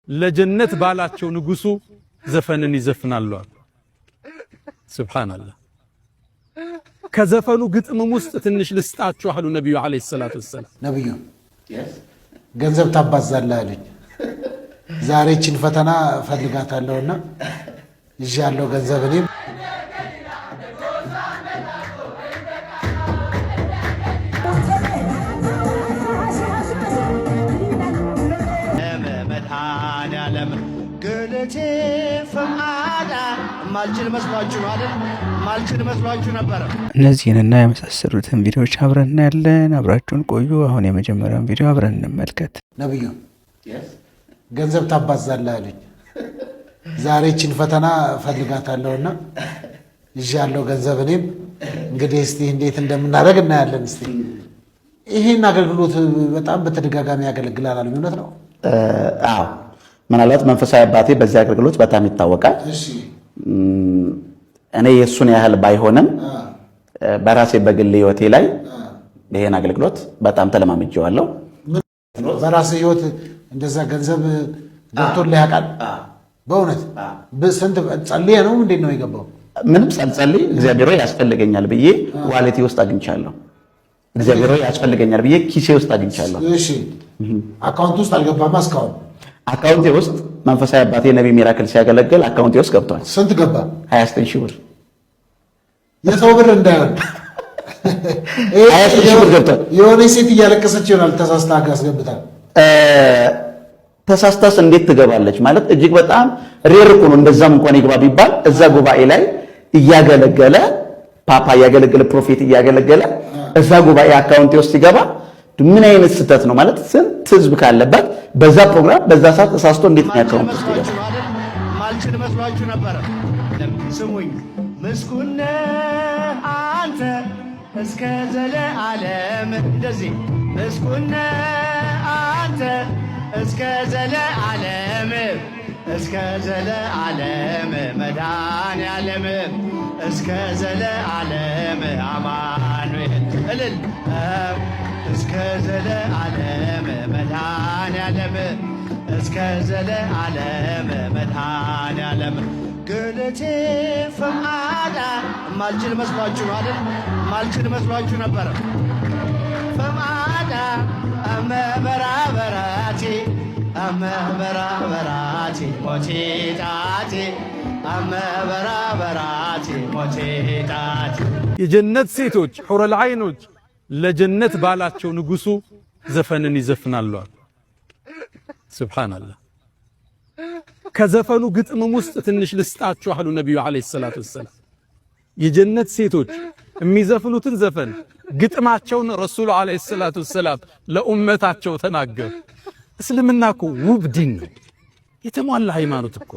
ለጀነት ባላቸው ንጉሱ ዘፈንን ይዘፍናሉ። ሱብሃንአላህ። ከዘፈኑ ግጥም ውስጥ ትንሽ ልስጣችሁ አሉ ነብዩ አለይሂ ሰላቱ ወሰለም። ነብዩ ገንዘብ ታባዛለህ አለኝ። ዛሬ እቺን ፈተና ፈልጋታለሁና ይዣለሁ ገንዘብ እኔም ማልችል መስሏችሁ ነው አይደል? ማልችል መስሏችሁ ነበር። እነዚህንና የመሳሰሉትን ቪዲዮዎች አብረን እናያለን። አብራችሁን ቆዩ። አሁን የመጀመሪያውን ቪዲዮ አብረን እንመልከት። ነብዩ ገንዘብ ታባዛለህ አለኝ። ዛሬ እቺን ፈተና ፈልጋታለሁና ይዣለሁ ገንዘብ እኔም እንግዲህ እስቲ እንዴት እንደምናደርግ እናያለን። እስቲ ይሄን አገልግሎት በጣም በተደጋጋሚ ያገለግላል አሉ። እውነት ነው? አዎ፣ ምናልባት መንፈሳዊ አባቴ በዚህ አገልግሎት በጣም ይታወቃል። እኔ የሱን ያህል ባይሆንም በራሴ በግል ህይወቴ ላይ ይሄን አገልግሎት በጣም ተለማምጄዋለሁ። በራሴ ህይወት እንደዛ ገንዘብ ገብቶልህ ያውቃል? በእውነት በስንት ጸልዬ ነው እንዴት ነው የገባው? ምንም ሳልጸልይ እግዚአብሔር ያስፈልገኛል ብዬ ዋሌቴ ውስጥ አግኝቻለሁ። እግዚአብሔር ያስፈልገኛል ብዬ ኪሴ ውስጥ አግኝቻለሁ። እሺ፣ አካውንት ውስጥ አልገባም? እስካሁን አካውንቴ ውስጥ መንፈሳዊ አባቴ ነብይ ሚራክል ሲያገለግል አካውንቴ ውስጥ ገብቷል። ስንት ገባ? 29,000 ብር። የሰው ብር እንዳይሆን 29,000 ብር ገብቷል። የሆነ ሴት እያለቀሰች ይሆናል ተሳስታ አስገብታል። ተሳስታስ እንዴት ትገባለች? ማለት እጅግ በጣም ሬር እኮ ነው። እንደዛም እንኳን ይግባ ቢባል እዛ ጉባኤ ላይ እያገለገለ ፓፓ እያገለገለ ፕሮፌት እያገለገለ እዛ ጉባኤ አካውንቴ ውስጥ ሲገባ ምን አይነት ስህተት ነው? ማለት ስንት ህዝብ ካለበት በዛ ፕሮግራም በዛ ሰዓት ተሳስቶ እንዴት ነው አካውንት ውስጥ ይገባ? ማልችል መስሏችሁ ነበር። ስሙኝ፣ ምስጉን ነህ አንተ እስከ ዘለዓለም። እንደዚህ ምስጉን ነህ አንተ እስከ ዘለዓለም፣ እስከ ዘለዓለም መድኃኔዓለም፣ እስከ ዘለዓለም አማኑኤል እልል እስከ ዘለዓለም መድኃኔዓለም፣ እስከ ዘለዓለም መድኃኔዓለም ገለቴ ፈምአዳ። ማልችል መስሏችሁ ነው አይደል? ማልችል መስሏችሁ ነበር። ፈምአዳ አመበራበራቴ አመበራበራቴ ሞቴ ጣቴ አመበራበራቴ ሞቴ ጣቴ። የጀነት ሴቶች ሑረል ዐይኖች ለጀነት ባላቸው ንጉሱ ዘፈንን ይዘፍናሉ። ሱብሃንአላህ። ከዘፈኑ ግጥም ውስጥ ትንሽ ልስጣችሁ አሉ ነብዩ አለይሂ ሰላቱ ወሰለም። የጀነት ሴቶች የሚዘፍኑትን ዘፈን ግጥማቸውን ረሱል አለይሂ ሰላቱ ወሰለም ለኡመታቸው ተናገሩ። እስልምና እኮ ውብ ዲን ነው፣ የተሟላ ሃይማኖት እኮ።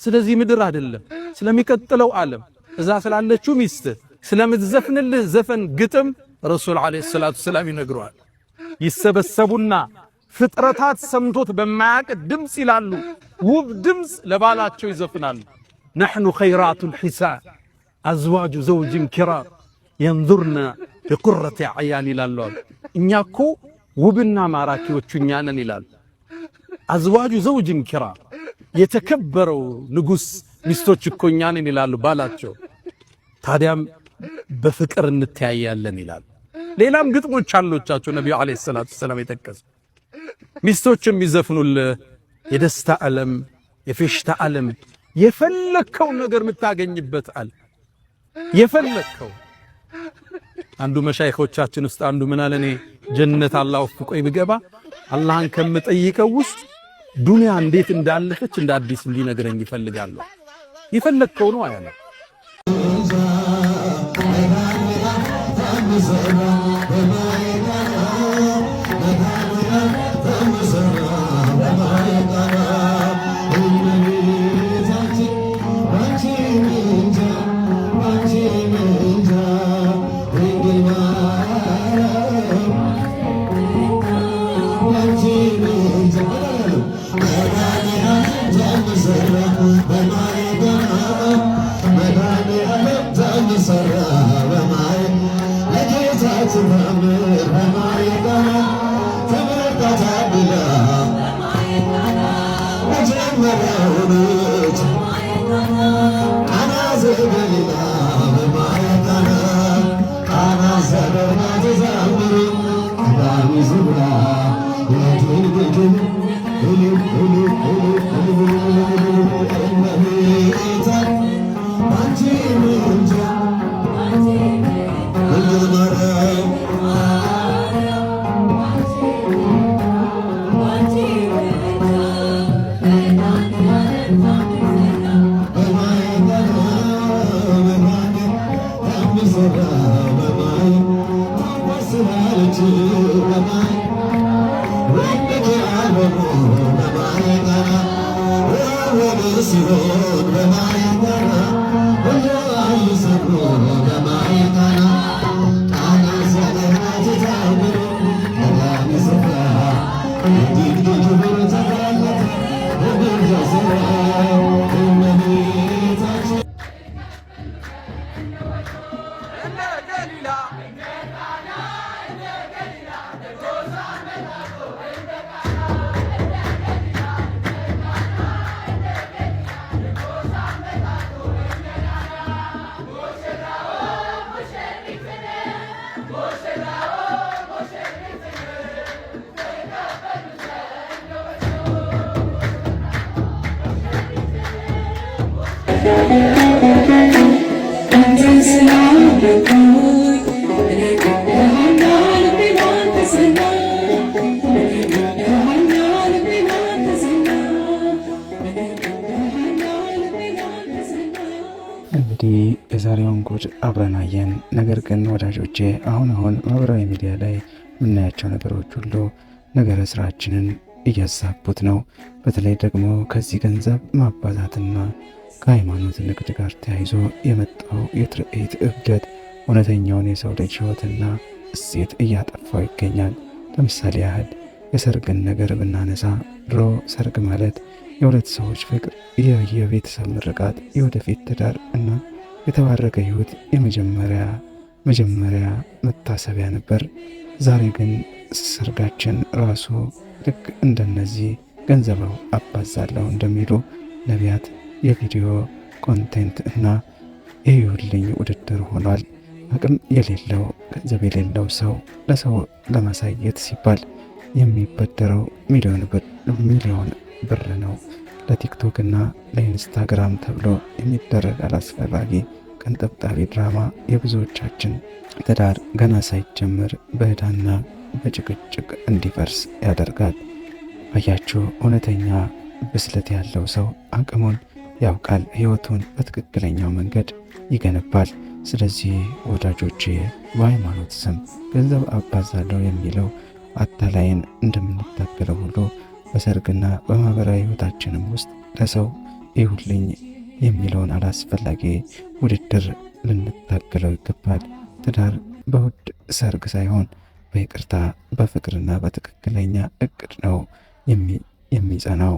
ስለዚህ ምድር አይደለም ስለሚቀጥለው ዓለም እዛ ስላለችው ሚስት ስለምትዘፍንልህ ዘፈን ግጥም ረሱል አለይሂ ሰላቱ ወሰለም ይነግሯል። ይሰበሰቡና ፍጥረታት ሰምቶት በማያቅ ድምጽ ይላሉ፣ ውብ ድምጽ ለባላቸው ይዘፍናሉ። ነሕኑ ኸይራቱል ሒሳን አዝዋጁ ዘውጅን ኪራም የንዙርና ቢቁረቲ አዕያን ይላሉ። እኛ እኮ ውብና ማራኪዎቹ እኛ ነን ይላሉ። አዝዋጁ ዘውጅን ኪራም የተከበረው ንጉሥ ሚስቶች እኮ እኛ ነን ይላሉ ባላቸው። ታዲያም በፍቅር እንተያያለን ይላሉ። ሌላም ግጥሞች አሉቻቸው ነብዩ አለይሂ ሰላቱ ወሰለም የጠቀሱ ሚስቶችም ይዘፍኑልህ የደስታ ዓለም የፌሽታ ዓለም የፈለከው ነገር የምታገኝበት አለ። የፈለከው አንዱ መሻይኾቻችን ውስጥ አንዱ ምን አለ? እኔ ጀነት አላህ ወፍቆኝ ብገባ አላህን ከምጠይቀው ውስጥ ዱንያ እንዴት እንዳለፈች እንደ አዲስ እንዲነግረኝ ይፈልጋለሁ። የፈለከው ነው አያለ እንግዲህ የዛሬውን ጉድ አብረን አየን። ነገር ግን ወዳጆቼ አሁን ማህበራዊ ሚዲያ ላይ የምናያቸው ነገሮች ሁሉ ነገረ ስራችንን እያዛቡት ነው። በተለይ ደግሞ ከዚህ ገንዘብ ማባዛትና ከሃይማኖት ንግድ ጋር ተያይዞ የመጣው የትርኢት እብደት እውነተኛውን የሰው ልጅ ሕይወትና እሴት እያጠፋው ይገኛል። ለምሳሌ ያህል የሰርግን ነገር ብናነሳ ድሮ ሰርግ ማለት የሁለት ሰዎች ፍቅር፣ የቤተሰብ ምርቃት፣ የወደፊት ትዳር እና የተባረከ ሕይወት መጀመሪያ መታሰቢያ ነበር። ዛሬ ግን ሰርጋችን ራሱ ልክ እንደነዚህ ገንዘባው አባዛለሁ እንደሚሉ ነቢያት የቪዲዮ ኮንቴንት እና የይሁልኝ ውድድር ሆኗል። አቅም የሌለው ገንዘብ የሌለው ሰው ለሰው ለማሳየት ሲባል የሚበደረው ሚሊዮን ብር ነው። ለቲክቶክ እና ለኢንስታግራም ተብሎ የሚደረግ አላስፈላጊ ቀንጠብጣቢ ድራማ የብዙዎቻችን ትዳር ገና ሳይጀምር በዕዳና በጭቅጭቅ እንዲፈርስ ያደርጋል። አያችሁ፣ እውነተኛ ብስለት ያለው ሰው አቅሙን ያውቃል፣ ሕይወቱን በትክክለኛው መንገድ ይገነባል። ስለዚህ ወዳጆቼ በሃይማኖት ስም ገንዘብ አባዛለሁ የሚለው አታላይን እንደምንታገለው ሁሉ በሰርግና በማህበራዊ ሕይወታችንም ውስጥ ለሰው ይሁልኝ የሚለውን አላስፈላጊ ውድድር ልንታገለው ይገባል። ትዳር በውድ ሰርግ ሳይሆን በይቅርታ በፍቅርና በትክክለኛ እቅድ ነው የሚጸናው።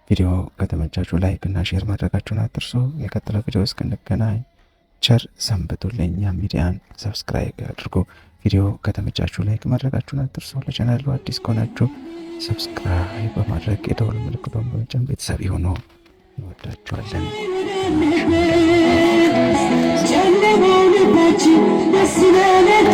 ቪዲዮ ከተመቻችሁ ላይክ እና ሼር ማድረጋችሁን አትርሱ። የቀጥለው ቪዲዮ እስክንገናኝ ቸር ሰንብቱልኝ። ሚዲያን ሰብስክራይብ አድርጉ። ቪዲዮ ከተመቻችሁ ላይክ ማድረጋችሁን አትርሱ። ለቻናሉ አዲስ ከሆናችሁ ሰብስክራይብ በማድረግ የደወል ምልክቱን በመጫን ቤተሰብ ይሁኑ። እንወዳችኋለን። ጨለማው ልባችን ደስ ይበለን።